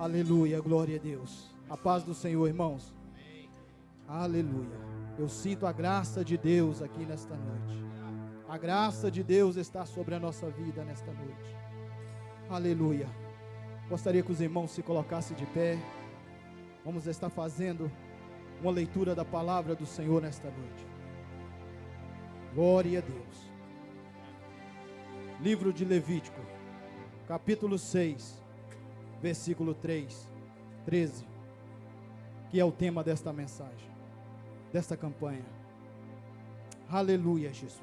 Aleluia, glória a Deus. A paz do Senhor, irmãos. Aleluia. Eu sinto a graça de Deus aqui nesta noite. A graça de Deus está sobre a nossa vida nesta noite. Aleluia. Gostaria que os irmãos se colocassem de pé. Vamos estar fazendo uma leitura da palavra do Senhor nesta noite. Glória a Deus. Livro de Levítico, capítulo 6, versículo 13, que é o tema desta mensagem, desta campanha. Aleluia, Jesus.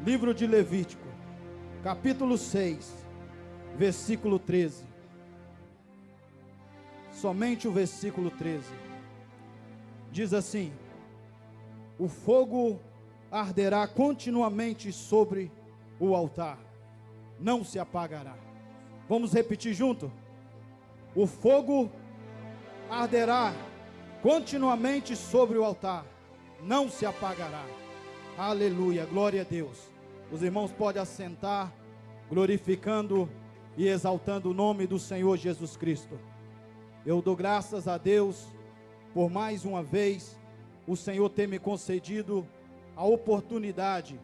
Livro de Levítico, capítulo 6, versículo 13. Somente o versículo 13. Diz assim: o fogo arderá continuamente sobre o altar, não se apagará. Vamos repetir junto? O fogo arderá continuamente sobre o altar, não se apagará. Aleluia, glória a Deus. Os irmãos podem assentar, glorificando e exaltando o nome do Senhor Jesus Cristo. Eu dou graças a Deus por mais uma vez o Senhor ter me concedido a oportunidade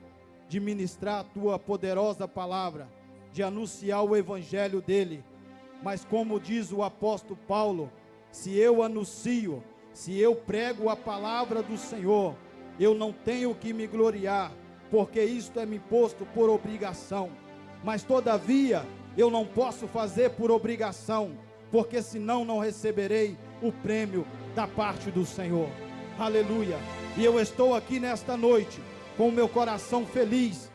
de ministrar a tua poderosa palavra, de anunciar o evangelho dele. Mas como diz o apóstolo Paulo, se eu anuncio, se eu prego a palavra do Senhor, eu não tenho que me gloriar, porque isto é me posto por obrigação. Mas todavia, eu não posso fazer por obrigação, porque senão não receberei o prêmio da parte do Senhor. Aleluia. E eu estou aqui nesta noite com o meu coração feliz,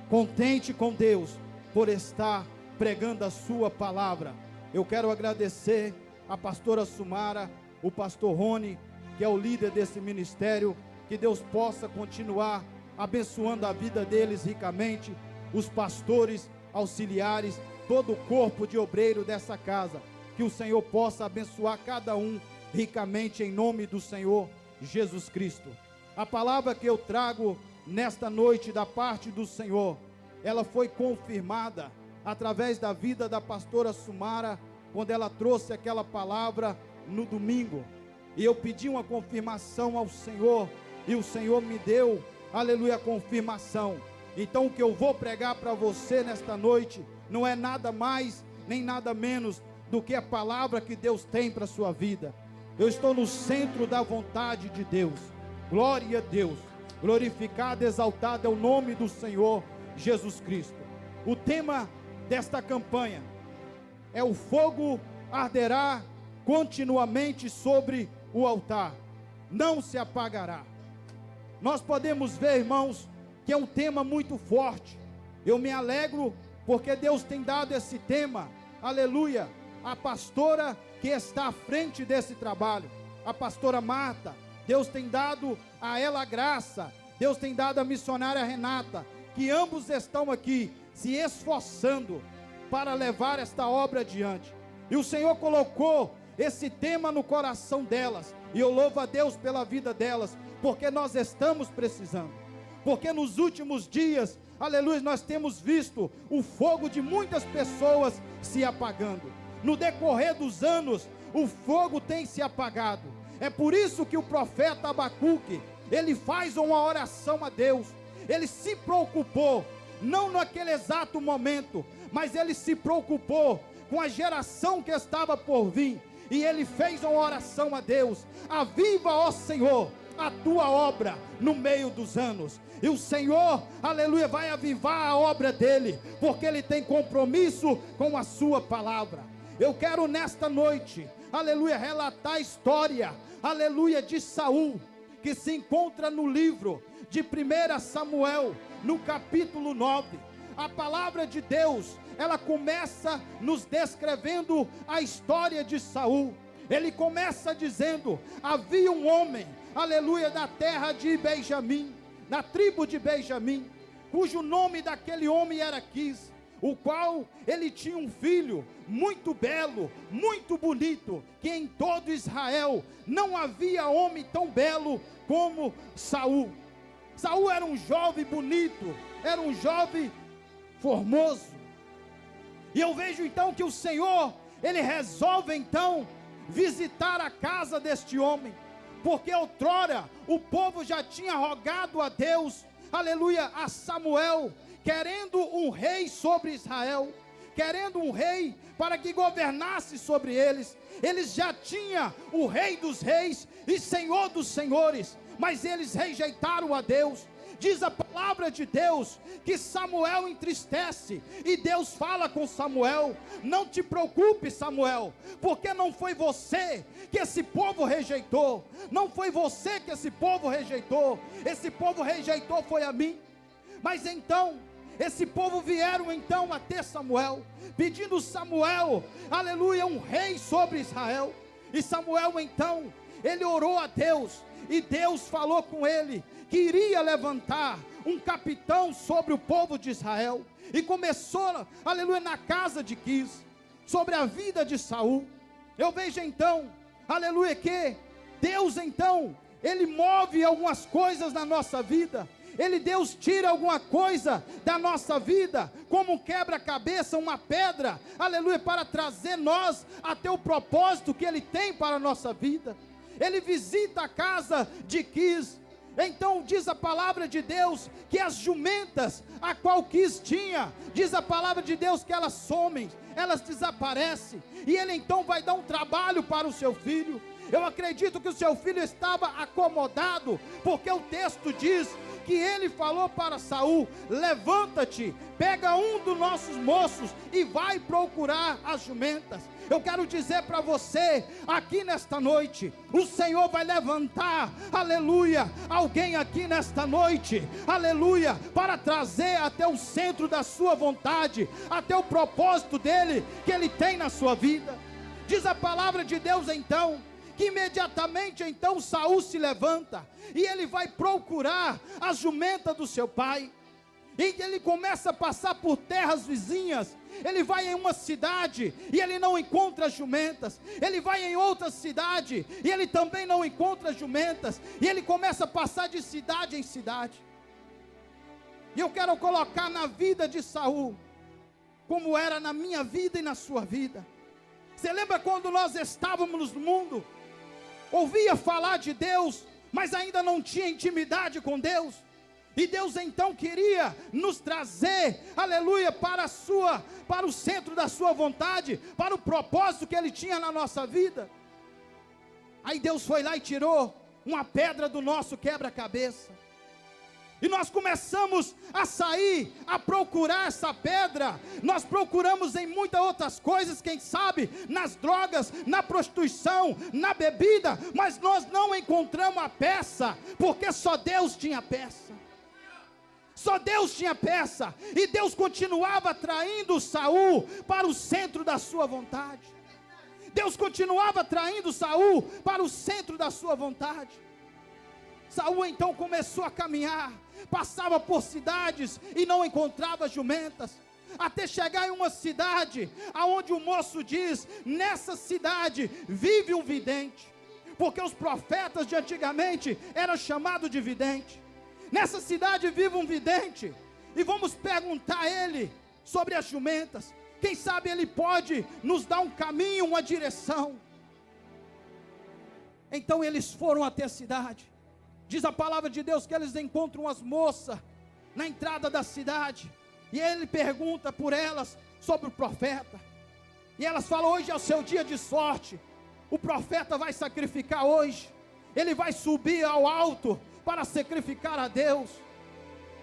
contente com Deus por estar pregando a sua palavra. Eu quero agradecer a pastora Sumara, o pastor Rony, que é o líder desse ministério. Que Deus possa continuar abençoando a vida deles ricamente, os pastores, auxiliares, todo o corpo de obreiro dessa casa. Que o Senhor possa abençoar cada um ricamente em nome do Senhor Jesus Cristo. A palavra que eu trago nesta noite da parte do Senhor, ela foi confirmada através da vida da pastora Sumara, quando ela trouxe aquela palavra no domingo. E eu pedi uma confirmação ao Senhor, e o Senhor me deu, aleluia, a confirmação. Então o que eu vou pregar para você nesta noite, não é nada mais, nem nada menos do que a palavra que Deus tem para a sua vida. Eu estou no centro da vontade de Deus. Glória a Deus. Glorificado, exaltado é o nome do Senhor Jesus Cristo. O tema desta campanha é: o fogo arderá continuamente sobre o altar, não se apagará. Nós podemos ver, irmãos, que é um tema muito forte. Eu me alegro porque Deus tem dado esse tema, aleluia, a pastora que está à frente desse trabalho, a pastora Marta. Deus tem dado a ela a graça, Deus tem dado a missionária Renata, que ambos estão aqui se esforçando para levar esta obra adiante. E o Senhor colocou esse tema no coração delas, e eu louvo a Deus pela vida delas, porque nós estamos precisando. Porque nos últimos dias, aleluia, nós temos visto o fogo de muitas pessoas se apagando. No decorrer dos anos, o fogo tem se apagado. É por isso que o profeta Abacuque, ele faz uma oração a Deus. Ele se preocupou, não naquele exato momento, mas ele se preocupou com a geração que estava por vir. E ele fez uma oração a Deus: aviva, ó Senhor, a tua obra no meio dos anos. E o Senhor, aleluia, vai avivar a obra dele, porque ele tem compromisso com a sua palavra. Eu quero nesta noite, aleluia, relatar a história, aleluia, de Saul, que se encontra no livro de 1 Samuel, no capítulo 9. A palavra de Deus, ela começa nos descrevendo a história de Saul. Ele começa dizendo: havia um homem, aleluia, da terra de Benjamim, na tribo de Benjamim, cujo nome daquele homem era Quis, o qual ele tinha um filho muito belo, muito bonito, que em todo Israel não havia homem tão belo como Saul. Saul era um jovem bonito, era um jovem formoso. E eu vejo então que o Senhor, ele resolve então visitar a casa deste homem, porque outrora o povo já tinha rogado a Deus, aleluia, a Samuel, querendo um rei sobre Israel, querendo um rei para que governasse sobre eles. Eles já tinham o rei dos reis e senhor dos senhores, mas eles rejeitaram a Deus. Diz a palavra de Deus que Samuel entristece, e Deus fala com Samuel: não te preocupe, Samuel, porque não foi você que esse povo rejeitou, não foi você que esse povo rejeitou, esse povo rejeitou foi a mim. Mas então, esse povo vieram então até Samuel, pedindo Samuel, aleluia, um rei sobre Israel. E Samuel então, ele orou a Deus, e Deus falou com ele, que iria levantar um capitão sobre o povo de Israel. E começou, aleluia, na casa de Quis, sobre a vida de Saul. Eu vejo então, aleluia, que Deus então, ele move algumas coisas na nossa vida. Deus tira alguma coisa da nossa vida, como um quebra-cabeça, uma pedra, aleluia, para trazer nós até o propósito que Ele tem para a nossa vida. Ele visita a casa de Quis. Então diz a palavra de Deus que as jumentas a qual Quis tinha, diz a palavra de Deus que elas somem, elas desaparecem, e ele então vai dar um trabalho para o seu filho. Eu acredito que o seu filho estava acomodado, porque o texto diz que ele falou para Saul: levanta-te, pega um dos nossos moços e vai procurar as jumentas. Eu quero dizer para você, aqui nesta noite, o Senhor vai levantar, aleluia, alguém aqui nesta noite, aleluia, para trazer até o centro da sua vontade, até o propósito dele, que ele tem na sua vida. Diz a palavra de Deus então, que imediatamente então Saul se levanta, e ele vai procurar a jumenta do seu pai, e ele começa a passar por terras vizinhas. Ele vai em uma cidade e ele não encontra jumentas, ele vai em outra cidade e ele também não encontra jumentas, e ele começa a passar de cidade em cidade. E eu quero colocar na vida de Saul, como era na minha vida e na sua vida. Você lembra quando nós estávamos no mundo, ouvia falar de Deus, mas ainda não tinha intimidade com Deus? E Deus então queria nos trazer, aleluia, para o centro da sua vontade, para o propósito que Ele tinha na nossa vida. Aí Deus foi lá e tirou uma pedra do nosso quebra-cabeça, e nós começamos a sair, a procurar essa pedra. Nós procuramos em muitas outras coisas, quem sabe nas drogas, na prostituição, na bebida, mas nós não encontramos a peça, porque só Deus tinha peça. Só Deus tinha peça, e Deus continuava atraindo Saul para o centro da sua vontade. Deus continuava atraindo Saul para o centro da sua vontade. Saul então começou a caminhar, passava por cidades e não encontrava jumentas, até chegar em uma cidade, aonde o moço diz: nessa cidade vive um vidente, porque os profetas de antigamente eram chamados de vidente. Nessa cidade vive um vidente, e vamos perguntar a ele sobre as jumentas. Quem sabe ele pode nos dar um caminho, uma direção. Então eles foram até a cidade. Diz a palavra de Deus que eles encontram as moças na entrada da cidade, e ele pergunta por elas sobre o profeta, e elas falam: hoje é o seu dia de sorte, o profeta vai sacrificar hoje, ele vai subir ao alto para sacrificar a Deus,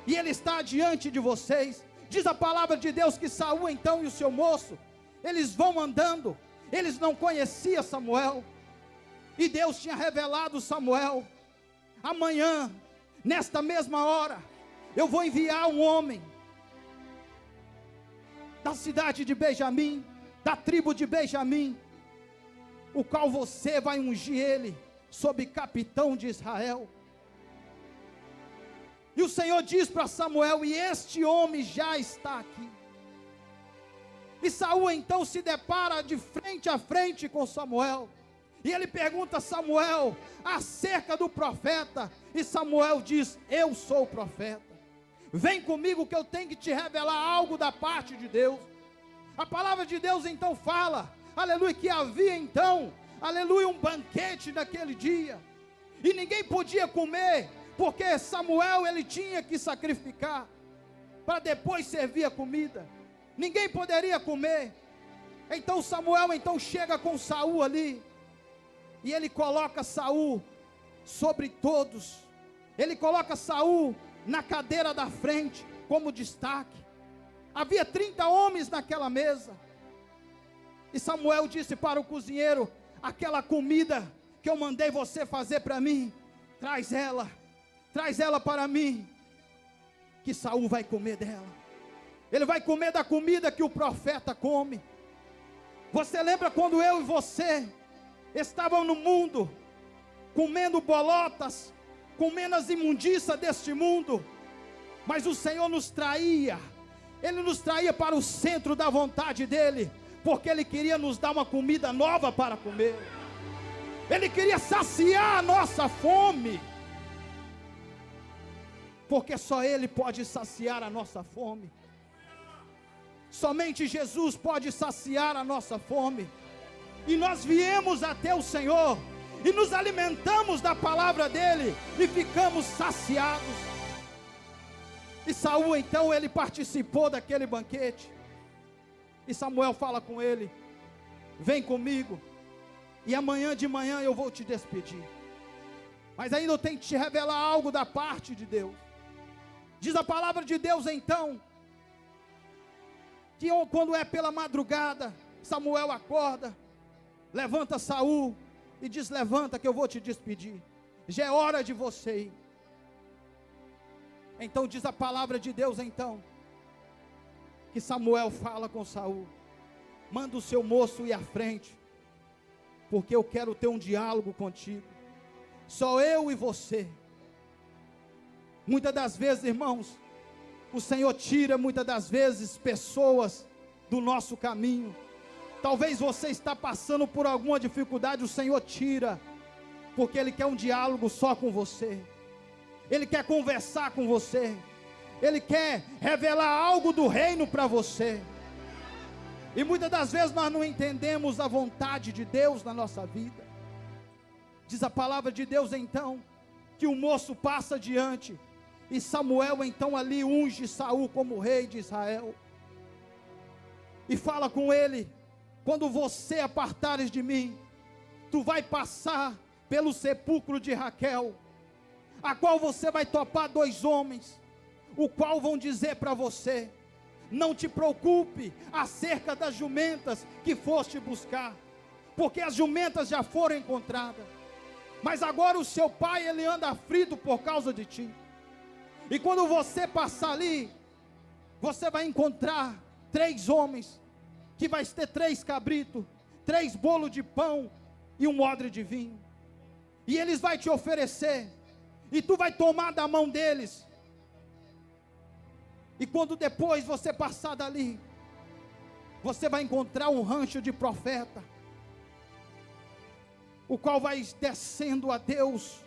e ele está diante de vocês. Diz a palavra de Deus que Saul então e o seu moço, eles vão andando, eles não conheciam Samuel, e Deus tinha revelado Samuel: amanhã, nesta mesma hora, eu vou enviar um homem da cidade de Benjamim, da tribo de Benjamim, o qual você vai ungir ele sob capitão de Israel. E o Senhor diz para Samuel: e este homem já está aqui. E Saul então se depara de frente a frente com Samuel, e ele pergunta a Samuel acerca do profeta, e Samuel diz: eu sou o profeta, vem comigo que eu tenho que te revelar algo da parte de Deus. A palavra de Deus então fala aleluia, que havia então, aleluia, um banquete naquele dia, e ninguém podia comer, porque Samuel ele tinha que sacrificar, para depois servir a comida, ninguém poderia comer. Então Samuel então chega com Saul ali, e ele coloca Saul sobre todos, ele coloca Saul na cadeira da frente, como destaque. Havia 30 homens naquela mesa, e Samuel disse para o cozinheiro: aquela comida que eu mandei você fazer para mim, traz ela para mim, que Saul vai comer dela, ele vai comer da comida que o profeta come. Você lembra quando eu e você estavam no mundo, comendo bolotas, comendo as imundícias deste mundo, mas o Senhor nos traía, Ele nos traía para o centro da vontade dEle, porque Ele queria nos dar uma comida nova para comer, Ele queria saciar a nossa fome, porque só Ele pode saciar a nossa fome, somente Jesus pode saciar a nossa fome, e nós viemos até o Senhor, e nos alimentamos da palavra dEle, e ficamos saciados. E Saul então, ele participou daquele banquete, e Samuel fala com ele: vem comigo, e amanhã de manhã eu vou te despedir, mas ainda eu tenho que te revelar algo da parte de Deus. Diz a palavra de Deus então, que quando é pela madrugada, Samuel acorda, levanta Saul, e diz: levanta que eu vou te despedir, já é hora de você ir. Então diz a palavra de Deus então, que Samuel fala com Saul: manda o seu moço ir à frente, porque eu quero ter um diálogo contigo, só eu e você. Muitas das vezes, irmãos, o Senhor tira muitas das vezes pessoas do nosso caminho. Talvez você está passando por alguma dificuldade, o Senhor tira, porque Ele quer um diálogo só com você, Ele quer conversar com você, Ele quer revelar algo do reino para você. E muitas das vezes nós não entendemos a vontade de Deus na nossa vida. Diz a palavra de Deus então, que o moço passa adiante, e Samuel então ali unge Saul como rei de Israel, e fala com ele: quando você apartares de mim, tu vai passar pelo sepulcro de Raquel, a qual você vai topar 2 homens, o qual vão dizer para você: não te preocupe acerca das jumentas que foste buscar, porque as jumentas já foram encontradas, mas agora o seu pai ele anda aflito por causa de ti, e quando você passar ali, você vai encontrar 3 homens, que vai ter 3 cabritos, 3 bolos de pão e um odre de vinho, e eles vão te oferecer, e tu vai tomar da mão deles, e quando depois você passar dali, você vai encontrar um rancho de profeta, o qual vai descendo a Deus,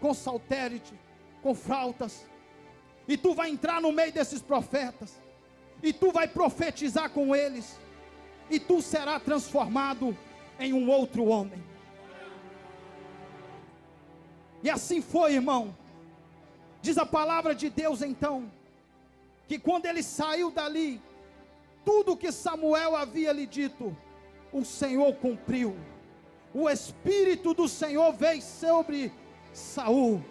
com saltério, com flautas, e tu vai entrar no meio desses profetas, e tu vai profetizar com eles, e tu será transformado em um outro homem. E assim foi, irmão. Diz a palavra de Deus então, que quando ele saiu dali, tudo que Samuel havia lhe dito, o Senhor cumpriu. O Espírito do Senhor veio sobre Saul,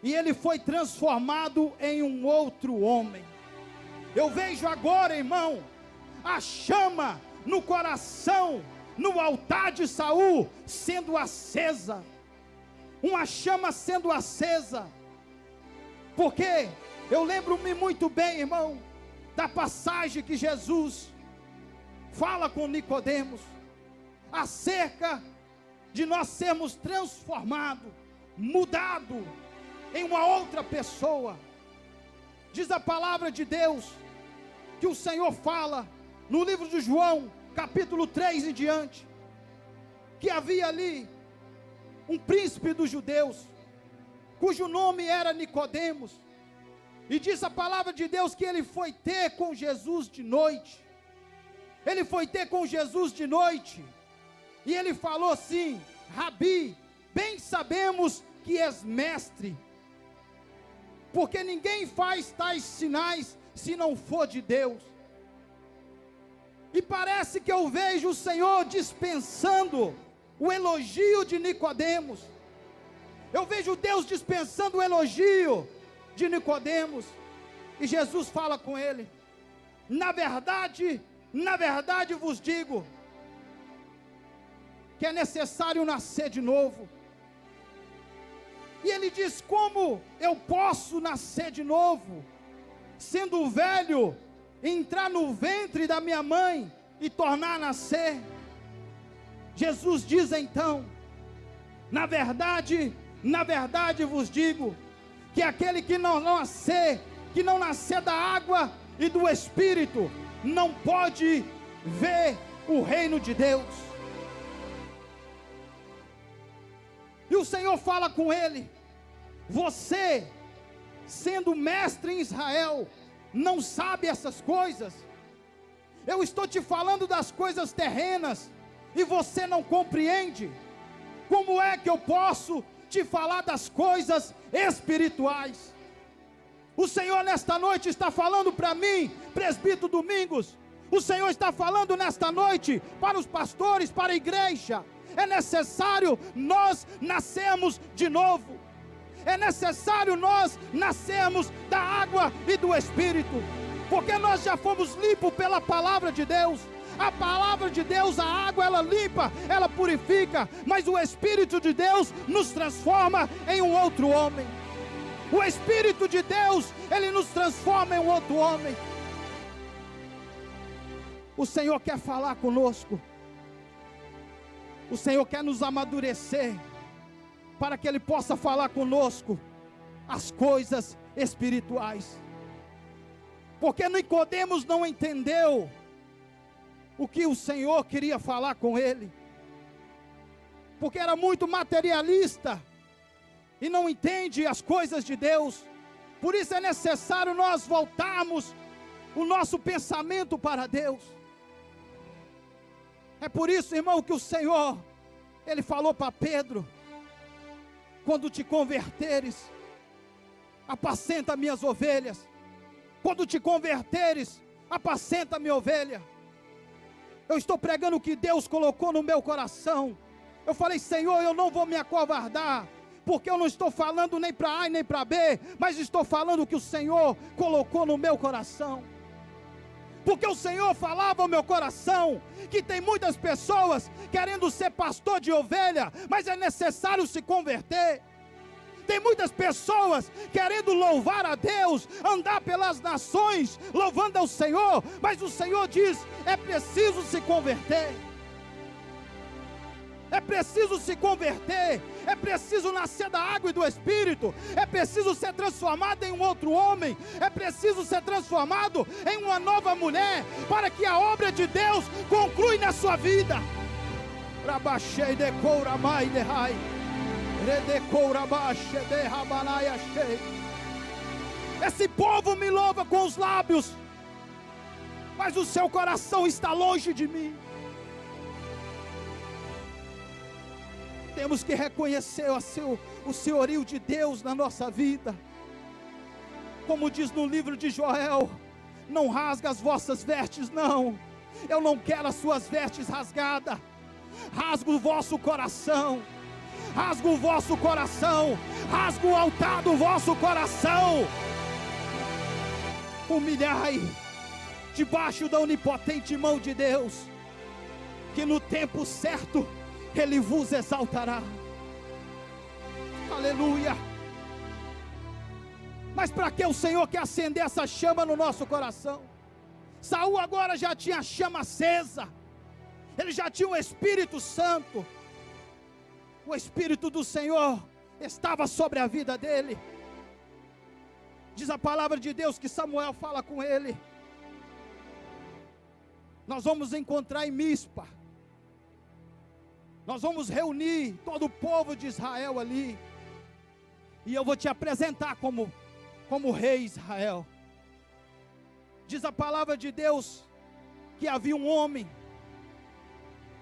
e ele foi transformado em um outro homem. Eu vejo agora, irmão, a chama no coração, no altar de Saul sendo acesa, uma chama sendo acesa, porque eu lembro-me muito bem, irmão, da passagem que Jesus fala com Nicodemos, acerca de nós sermos transformados, mudados em uma outra pessoa. Diz a palavra de Deus, que o Senhor fala, no livro de João, capítulo 3 em diante, que havia ali, um príncipe dos judeus, cujo nome era Nicodemos, e diz a palavra de Deus, que ele foi ter com Jesus de noite, Ele foi ter com Jesus de noite, e ele falou assim: Rabi, bem sabemos que és mestre, porque ninguém faz tais sinais se não for de Deus. E parece que eu vejo o Senhor dispensando o elogio de Nicodemos. Eu vejo Deus dispensando o elogio de Nicodemos. E Jesus fala com ele: na verdade vos digo, que é necessário nascer de novo. E ele diz: como eu posso nascer de novo, sendo velho, entrar no ventre da minha mãe e tornar a nascer? Jesus diz então: na verdade vos digo, que aquele que não nascer da água e do Espírito, não pode ver o reino de Deus. E o Senhor fala com ele: você, sendo mestre em Israel, não sabe essas coisas? Eu estou te falando das coisas terrenas, e você não compreende. Como é que eu posso te falar das coisas espirituais? O Senhor nesta noite está falando para mim, presbítero Domingos. O Senhor está falando nesta noite para os pastores, para a igreja. É necessário nós nascermos de novo. É necessário nós nascermos da água e do Espírito, porque nós já fomos limpos pela palavra de Deus. A palavra de Deus, a água, ela limpa, ela purifica, mas o Espírito de Deus nos transforma em um outro homem. O Espírito de Deus, ele nos transforma em um outro homem. O Senhor quer falar conosco. O Senhor quer nos amadurecer, para que ele possa falar conosco as coisas espirituais. Porque Nicodemos não entendeu o que o Senhor queria falar com ele, porque era muito materialista e não entende as coisas de Deus. Por isso é necessário nós voltarmos o nosso pensamento para Deus. É por isso, irmão, que o Senhor, ele falou para Pedro: quando te converteres, apacenta minhas ovelhas. Quando te converteres, apacenta minha ovelha. Eu estou pregando o que Deus colocou no meu coração. Eu falei: Senhor, eu não vou me acovardar, porque eu não estou falando nem para A e nem para B, mas estou falando o que o Senhor colocou no meu coração. Porque o Senhor falava ao meu coração que tem muitas pessoas querendo ser pastor de ovelha, mas é necessário se converter. Tem muitas pessoas querendo louvar a Deus, andar pelas nações, louvando ao Senhor, mas o Senhor diz: é preciso se converter. É preciso se converter, é preciso nascer da água e do Espírito, é preciso ser transformado em um outro homem, é preciso ser transformado em uma nova mulher, para que a obra de Deus conclui na sua vida. Esse povo me louva com os lábios, mas o seu coração está longe de mim. Temos que reconhecer o senhorio de Deus na nossa vida. Como diz no livro de Joel: não rasga as vossas vestes, não. Eu não quero as suas vestes rasgadas. Rasga o vosso coração. Rasga o vosso coração. Rasga o altar do vosso coração. Humilhai debaixo da onipotente mão de Deus, que no tempo certo Ele vos exaltará. Aleluia. Mas para que o Senhor quer acender essa chama no nosso coração? Saul agora já tinha a chama acesa. Ele já tinha o Espírito Santo. O Espírito do Senhor estava sobre a vida dele. Diz a palavra de Deus que Samuel fala com ele: nós vamos encontrar em Mispa. Nós vamos reunir todo o povo de Israel ali, e eu vou te apresentar como rei Israel. Diz a palavra de Deus que havia um homem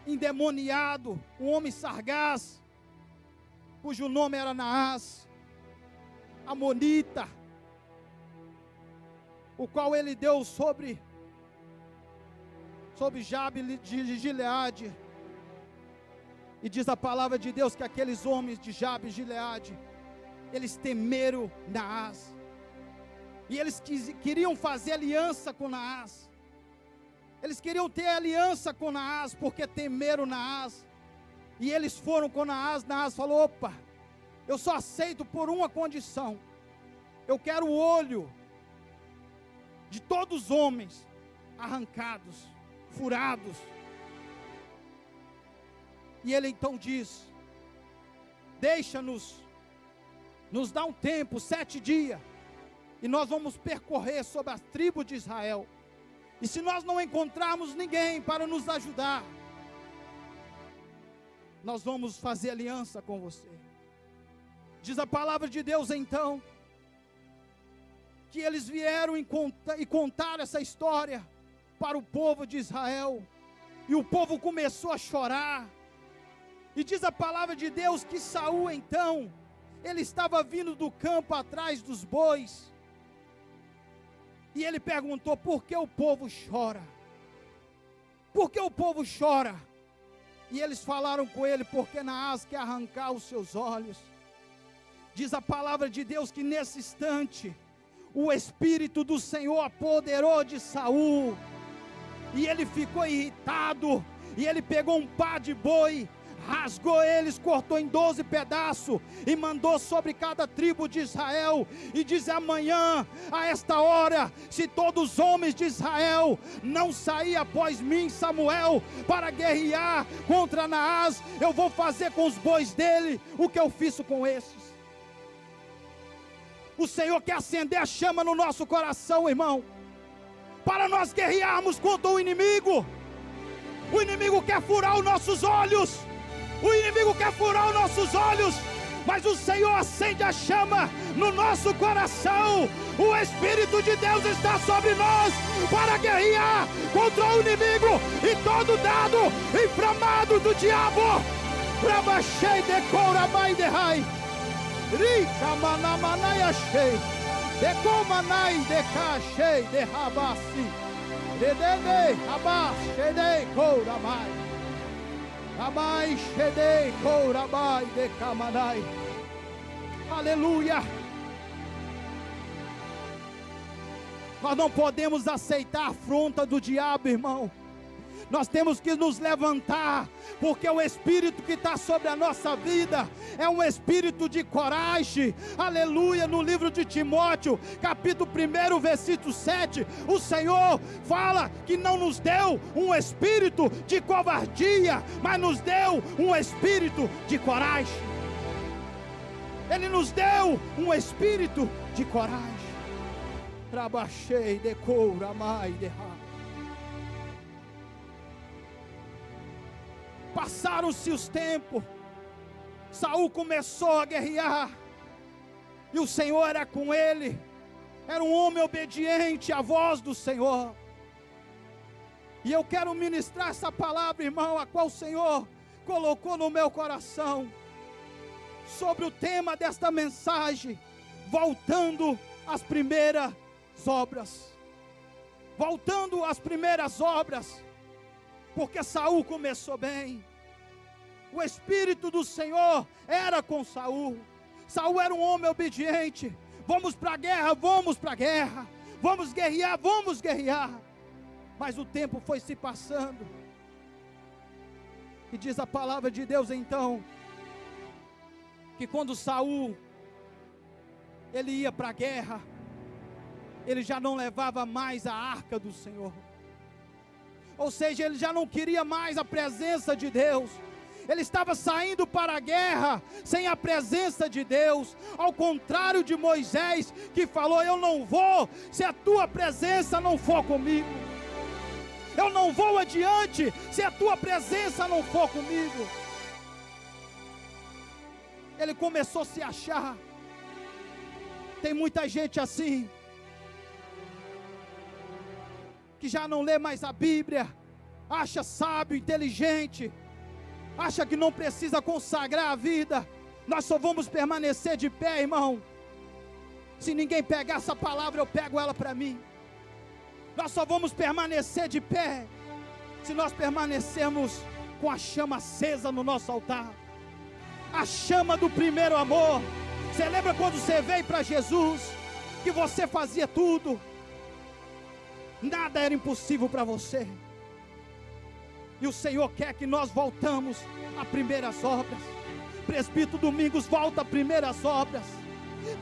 endemoniado, um homem sargaz, cujo nome era Naás, amonita, o qual ele deu sobre Jabe de Gileade. E diz a palavra de Deus que aqueles homens de Jabe e Gileade, eles temeram Naás, e eles queriam fazer aliança com Naás. Eles queriam ter aliança com Naás, porque temeram Naás. E eles foram com Naás. Naás falou: opa, eu só aceito por uma condição. Eu quero o olho de todos os homens arrancados, furados. E ele então diz: deixa-nos, nos dá um tempo, 7 dias, e nós vamos percorrer sobre as tribos de Israel. E se nós não encontrarmos ninguém para nos ajudar, nós vamos fazer aliança com você. Diz a palavra de Deus então, que eles vieram e contaram essa história para o povo de Israel. E o povo começou a chorar. E diz a palavra de Deus que Saul então, ele estava vindo do campo atrás dos bois. E ele perguntou: por que o povo chora? Por que o povo chora? E eles falaram com ele: porque Naás quer arrancar os seus olhos. Diz a palavra de Deus que nesse instante, o Espírito do Senhor apoderou de Saul. E ele ficou irritado. E ele pegou um par de boi, rasgou eles, cortou em 12 pedaços e mandou sobre cada tribo de Israel. E diz: amanhã, a esta hora, se todos os homens de Israel não saírem após mim, Samuel, para guerrear contra Naás, eu vou fazer com os bois dele o que eu fiz com esses. O Senhor quer acender a chama no nosso coração, irmão, para nós guerrearmos contra o inimigo. O inimigo quer furar os nossos olhos. O inimigo quer furar os nossos olhos, mas o Senhor acende a chama no nosso coração. O Espírito de Deus está sobre nós para guerrear contra o inimigo e todo dado inflamado do diabo. Rabachei de coura mai de rai, rica manamanai achei, de comanai de cachei de rabassi, de rabachei de coura mai. Amai shedei kourabai de kamanai. Aleluia. Nós não podemos aceitar a afronta do diabo, irmão. Nós temos que nos levantar, porque o Espírito que está sobre a nossa vida é um Espírito de coragem. Aleluia. No livro de Timóteo, capítulo 1, versículo 7, o Senhor fala que não nos deu um espírito de covardia, mas nos deu um espírito de coragem. Ele nos deu um espírito de coragem. Trabachei de coura mai de ra. Passaram-se os tempos. Saul começou a guerrear, e o Senhor era com ele. Era um homem obediente à voz do Senhor. E eu quero ministrar essa palavra, irmão, a qual o Senhor colocou no meu coração, sobre o tema desta mensagem: voltando às primeiras obras. Voltando às primeiras obras. Porque Saul começou bem. O Espírito do Senhor era com Saul. Saul era um homem obediente. Vamos para a guerra, vamos para a guerra. Vamos guerrear, vamos guerrear. Mas o tempo foi se passando. E diz a palavra de Deus então, que quando Saul ele ia para a guerra, ele já não levava mais a arca do Senhor. Ou seja, ele já não queria mais a presença de Deus. Ele estava saindo para a guerra sem a presença de Deus. Ao contrário de Moisés, que falou: eu não vou se a tua presença não for comigo. Eu não vou adiante se a tua presença não for comigo. Ele começou a se achar. Tem muita gente assim, que já não lê mais a Bíblia, acha sábio, inteligente, acha que não precisa consagrar a vida, nós só vamos permanecer de pé, irmão. Se ninguém pegar essa palavra, eu pego ela para mim. Nós só vamos permanecer de pé se nós permanecermos com a chama acesa no nosso altar, a chama do primeiro amor. Você lembra quando você veio para Jesus, que você fazia tudo, nada era impossível para você, e o Senhor quer que nós voltamos às primeiras obras. Presbítero Domingos, volta às primeiras obras.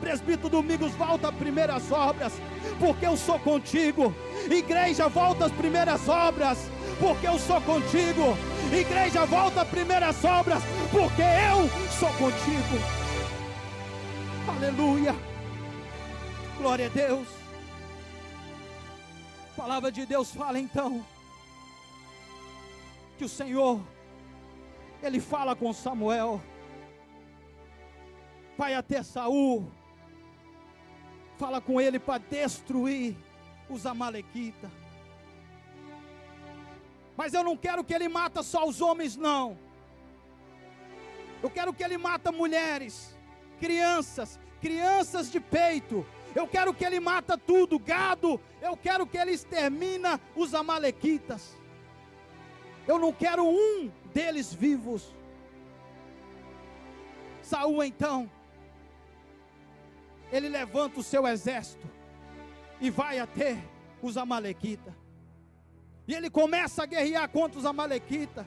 Presbítero Domingos, volta às primeiras obras, porque eu sou contigo. Igreja, volta às primeiras obras, porque eu sou contigo. Igreja, volta às primeiras obras, porque eu sou contigo. Aleluia, glória a Deus. A palavra de Deus fala então que o Senhor, Ele fala com Samuel, vai até Saul, fala com ele para destruir os amalequitas. Mas eu não quero que ele mata só os homens, não. Eu quero que ele mata mulheres, crianças de peito. Eu quero que ele mata tudo, gado. Eu quero que ele extermina os amalequitas. Eu não quero um deles vivos. Saul então, ele levanta o seu exército e vai até os amalequitas. E ele começa a guerrear contra os amalequitas.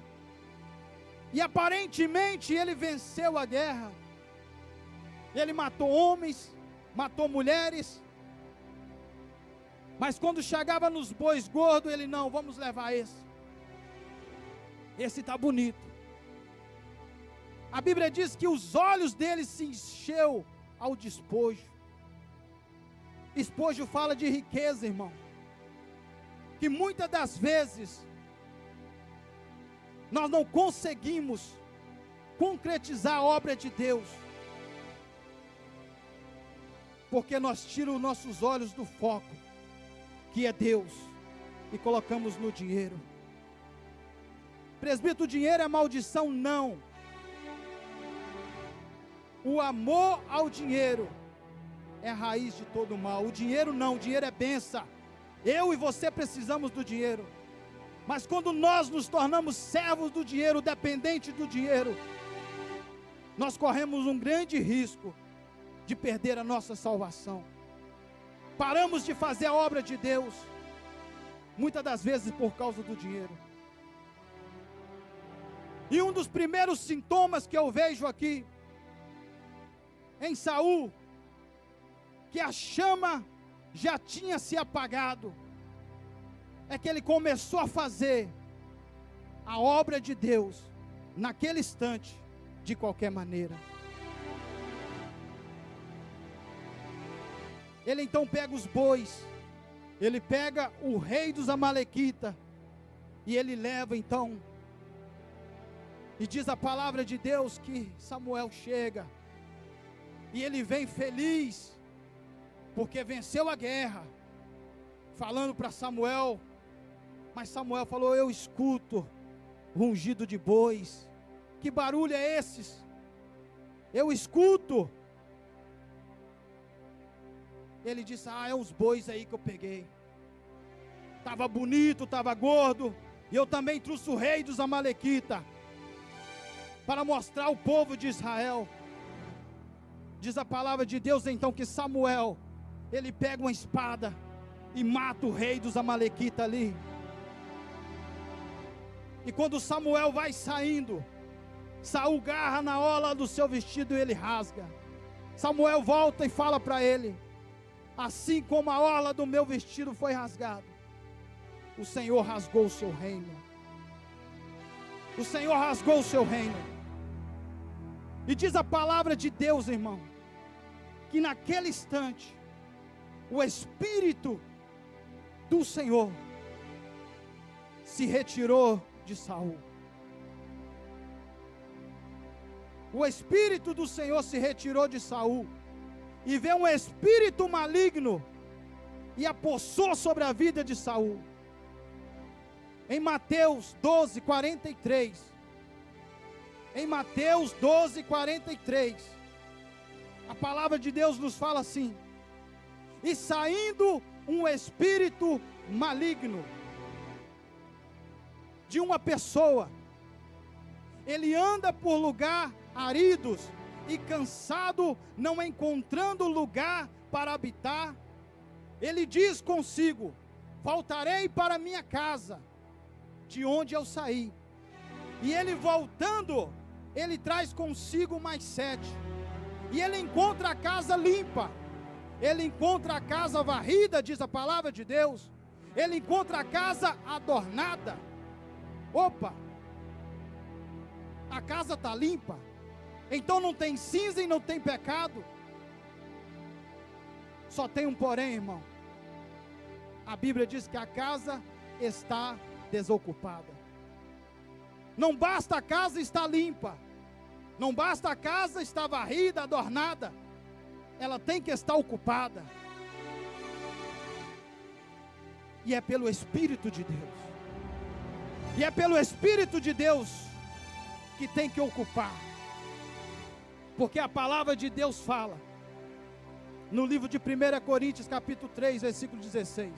E aparentemente ele venceu a guerra. Ele matou homens, matou mulheres. Mas quando chegava nos bois gordos, ele não, vamos levar esse. Esse está bonito. A Bíblia diz que os olhos dele se encheu ao despojo. Despojo fala de riqueza, irmão. Que muitas das vezes nós não conseguimos concretizar a obra de Deus, porque nós tiramos nossos olhos do foco, que é Deus, e colocamos no dinheiro. Presbítero, o dinheiro é maldição? Não. O amor ao dinheiro é a raiz de todo mal. O dinheiro não, o dinheiro é bênção. Eu e você precisamos do dinheiro. Mas quando nós nos tornamos servos do dinheiro, dependentes do dinheiro, nós corremos um grande risco de perder a nossa salvação. Paramos de fazer a obra de Deus, muitas das vezes por causa do dinheiro. E um dos primeiros sintomas que eu vejo aqui em Saul, que a chama já tinha se apagado, é que ele começou a fazer a obra de Deus naquele instante, de qualquer maneira. Ele então pega os bois, ele pega o rei dos amalequitas, e ele leva então, e diz a palavra de Deus que Samuel chega, e ele vem feliz, porque venceu a guerra, falando para Samuel. Mas Samuel falou: eu escuto rungido de bois. Que barulho é esse? Eu escuto. Ele disse: é os bois aí que eu peguei. Estava bonito, estava gordo. E eu também trouxe o rei dos amalequitas, para mostrar ao povo de Israel. Diz a palavra de Deus então que Samuel, ele pega uma espada e mata o rei dos amalequitas ali. E quando Samuel vai saindo, Saul agarra na orla do seu vestido e ele rasga. Samuel volta e fala para ele: assim como a orla do meu vestido foi rasgada, o Senhor rasgou o seu reino. O Senhor rasgou o seu reino. E diz a palavra de Deus, irmão, que naquele instante, o Espírito do Senhor se retirou de Saul. O Espírito do Senhor se retirou de Saul, e veio um espírito maligno e apossou sobre a vida de Saul. Em Mateus 12, 43. Em Mateus 12, 43. A palavra de Deus nos fala assim: e saindo um espírito maligno de uma pessoa, ele anda por lugar áridos e cansado, não encontrando lugar para habitar, ele diz consigo: voltarei para minha casa, de onde eu saí. E ele voltando, ele traz consigo mais 7. E ele encontra a casa limpa, ele encontra a casa varrida, diz a palavra de Deus. Ele encontra a casa adornada. Opa, a casa está limpa, então não tem cinza e não tem pecado. Só tem um porém, irmão. A Bíblia diz que a casa está desocupada. Não basta a casa estar limpa, não basta a casa estar varrida, adornada, ela tem que estar ocupada. E é pelo Espírito de Deus. E é pelo Espírito de Deus que tem que ocupar. Porque a palavra de Deus fala, no livro de 1 Coríntios capítulo 3, versículo 16,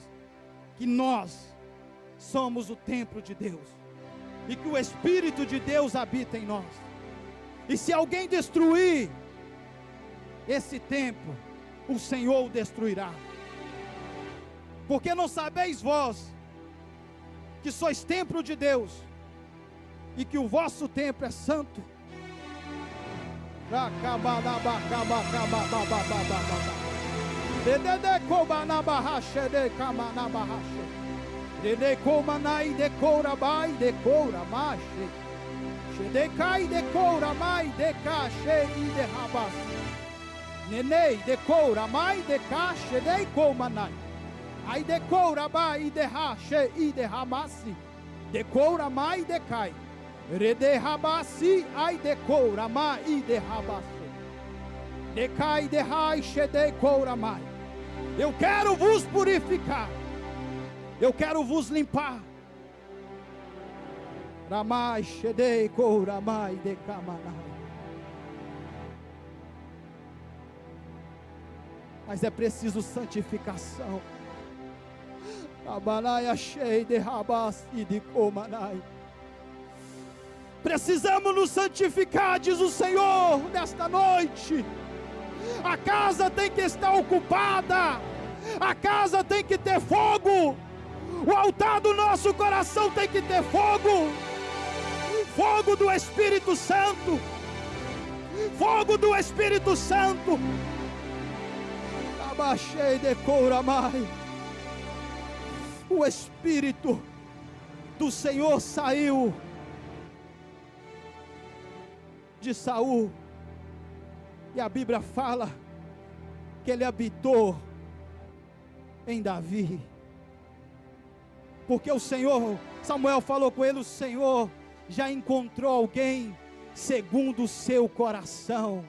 que nós somos o templo de Deus, e que o Espírito de Deus habita em nós. E se alguém destruir esse templo, o Senhor o destruirá. Porque não sabeis vós que sois templo de Deus, e que o vosso templo é santo? Ai decoura mai de rache e de ramasi, decoura mai de cai, rede rabasi, ai decoura mai de rabasi, decai de raiche decoura mai. Eu quero vos purificar, eu quero vos limpar. Ramai shedei coura mai de camanai. Mas é preciso santificação. Precisamos nos santificar, diz o Senhor, nesta noite. A casa tem que estar ocupada, a casa tem que ter fogo, o altar do nosso coração tem que ter fogo, fogo do Espírito Santo, fogo do Espírito Santo. Abaixei de coura mais. O Espírito do Senhor saiu de Saul, e a Bíblia fala que ele habitou em Davi, porque o Senhor, Samuel falou com ele, o Senhor já encontrou alguém segundo o seu coração.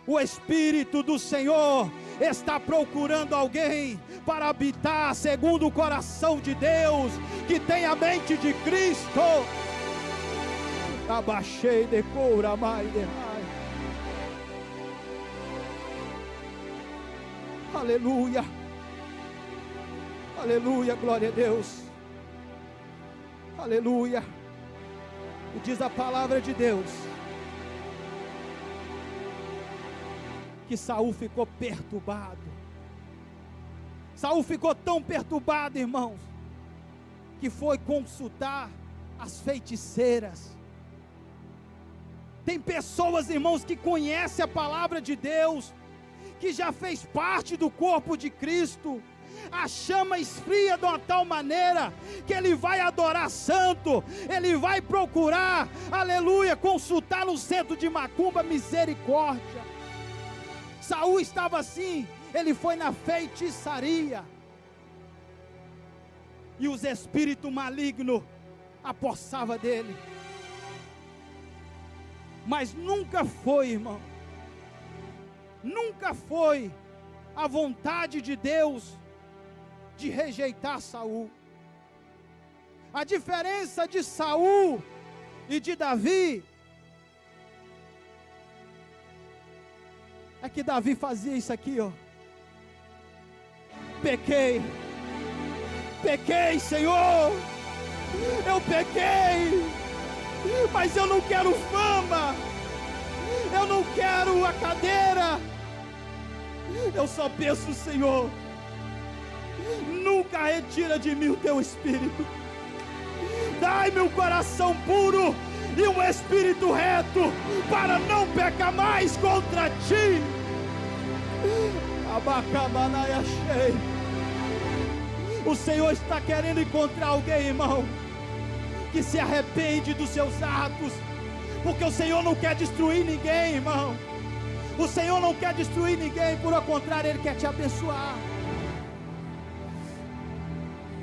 O Espírito do Senhor está procurando alguém para habitar segundo o coração de Deus, que tem a mente de Cristo. Abaixei de coura mai de rai. Aleluia, aleluia, glória a Deus, aleluia. E diz a palavra de Deus que Saul ficou perturbado. Saul ficou tão perturbado, irmãos, que foi consultar as feiticeiras. Tem pessoas, irmãos, que conhecem a palavra de Deus, que já fez parte do corpo de Cristo. A chama esfria de uma tal maneira que ele vai adorar santo, ele vai procurar, aleluia, consultar no centro de macumba, misericórdia. Saul estava assim, ele foi na feitiçaria, e os espíritos malignos apossavam dele. Mas nunca foi, irmão, nunca foi a vontade de Deus de rejeitar Saul. A diferença de Saul e de Davi é que Davi fazia isso aqui, ó. Pequei, Senhor, eu pequei, mas eu não quero fama, eu não quero a cadeira, eu só peço, Senhor, nunca retira de mim o teu espírito, dai-me um coração puro e um espírito reto, para não pecar mais contra ti. Abacabanaia cheio. O Senhor está querendo encontrar alguém, irmão, que se arrepende dos seus atos, porque o Senhor não quer destruir ninguém, irmão. O Senhor não quer destruir ninguém, por ao contrário, Ele quer te abençoar.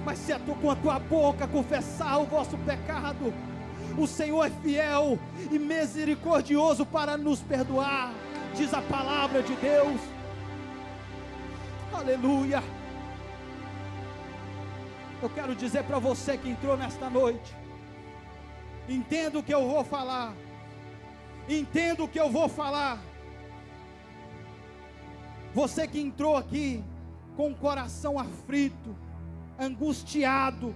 Mas se com a tua boca confessar o vosso pecado, o Senhor é fiel e misericordioso para nos perdoar, diz a palavra de Deus. Aleluia. Eu quero dizer para você que entrou nesta noite, entenda o que eu vou falar, entenda o que eu vou falar. Você que entrou aqui com o coração aflito, angustiado,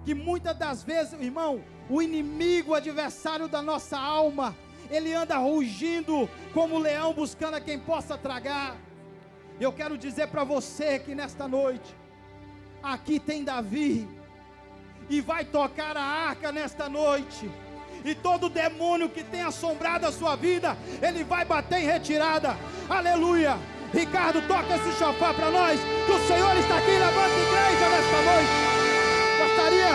que muitas das vezes, irmão, o inimigo, o adversário da nossa alma, ele anda rugindo como leão buscando a quem possa tragar. Eu quero dizer para você que nesta noite, aqui tem Davi, e vai tocar a arca nesta noite, e todo demônio que tem assombrado a sua vida, ele vai bater em retirada. Aleluia. Ricardo, toca esse chofar para nós, que o Senhor está aqui. Levanta a igreja nesta noite. Gostaria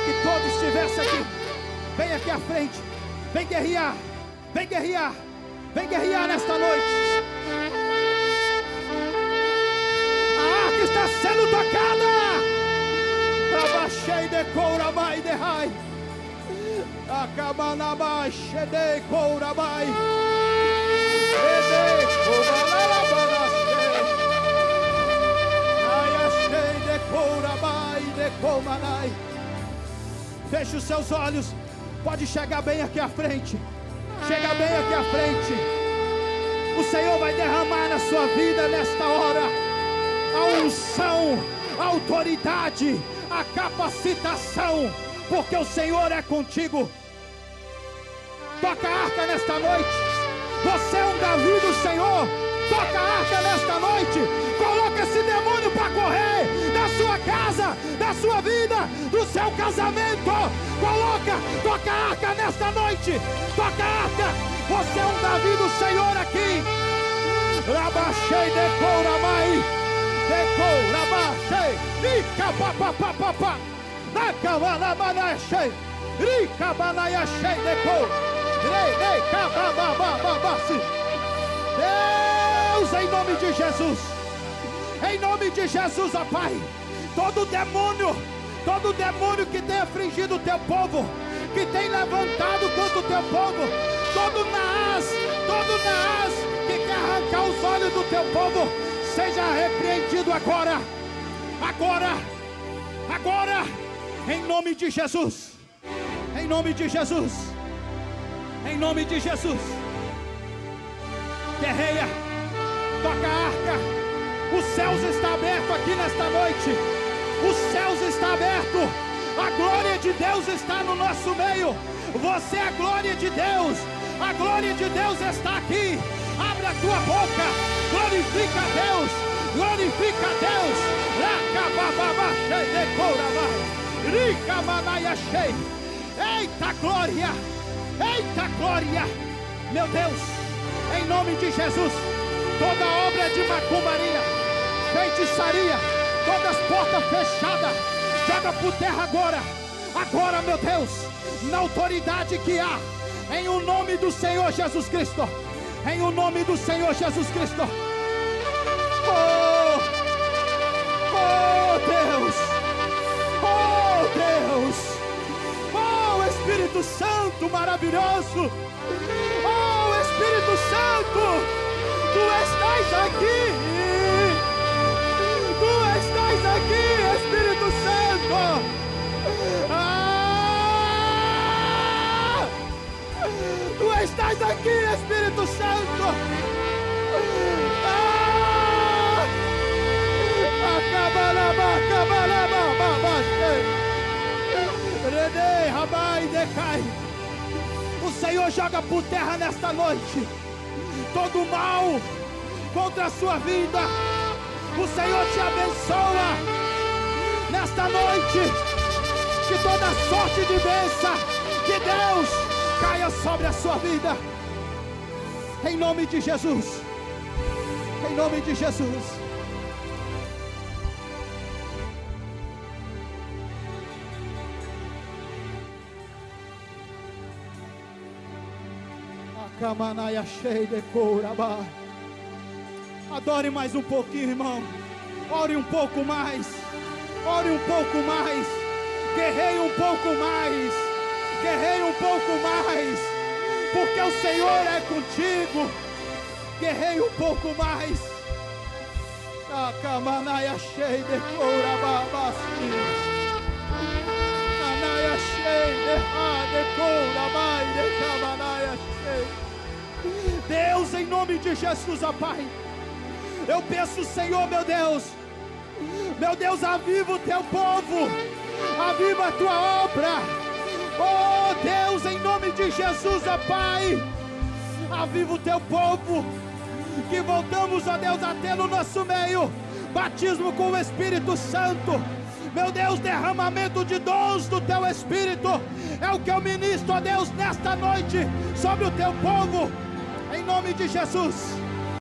que todos estivessem aqui. Vem aqui à frente, vem guerrear, vem guerrear, vem guerrear nesta noite. A arca está sendo tocada. Trabaixei de courabai de rai, acabanabai de courabai, de courabai de comanai. Feche os seus olhos. Pode chegar bem aqui à frente. Chega bem aqui à frente. O Senhor vai derramar na sua vida nesta hora a unção, a autoridade, a capacitação, porque o Senhor é contigo. Toca a arca nesta noite. Você é um Davi do Senhor. Toca a arca nesta noite. Coloca esse demônio para correr da sua casa, da sua vida, do seu casamento. Toca a arca nesta noite. Toca a arca. Você é um Davi do Senhor aqui. Rabachei de couramai, de courabachei, icapapapapapá, nacavanamanaxei, ricabanaiaxei de cor, recabababababasi. Deus, em nome de Jesus, em nome de Jesus, ó Pai, todo demônio que tem afligido o teu povo, que tem levantado contra o teu povo, todo Naás que quer arrancar os olhos do teu povo, seja repreendido agora, em nome de Jesus, em nome de Jesus, em nome de Jesus. Guerreia, toca a arca. Os céus estão abertos aqui nesta noite. Os céus estão abertos. A glória de Deus está no nosso meio. Você é a glória de Deus. A glória de Deus está aqui. Abre a tua boca. Glorifica a Deus. Glorifica a Deus. Eita glória. Eita glória. Meu Deus, em nome de Jesus, toda obra de macumbaria, feitiçaria, todas as portas fechadas, joga por terra agora, meu Deus, na autoridade que há, em o nome do Senhor Jesus Cristo, em o nome do Senhor Jesus Cristo. Oh Deus, oh Espírito Santo maravilhoso, oh Espírito Santo, Tu estás aqui, Espírito Santo. estás aqui, Espírito Santo. O Senhor joga por terra nesta noite todo mal contra a sua vida. O Senhor te abençoa nesta noite, que toda sorte de bênção de Deus caia sobre a sua vida, em nome de Jesus, em nome de Jesus. Camanaia cheia de courabá. Adore mais um pouquinho, irmão. Ore um pouco mais. Ore um pouco mais. Guerreie um pouco mais. Guerreie um pouco mais. Porque o Senhor é contigo. Guerreie um pouco mais. A camanaia cheia de courabá. Camanaia cheia de courabá. Camanaia cheia. Deus, em nome de Jesus, ó Pai, eu peço, Senhor, meu Deus, aviva o teu povo, aviva a tua obra, oh Deus, em nome de Jesus, ó Pai, aviva o teu povo, que voltamos, ó Deus, a ter no nosso meio, batismo com o Espírito Santo, meu Deus, derramamento de dons do teu Espírito, é o que eu ministro, ó Deus, nesta noite, sobre o teu povo, em nome de Jesus.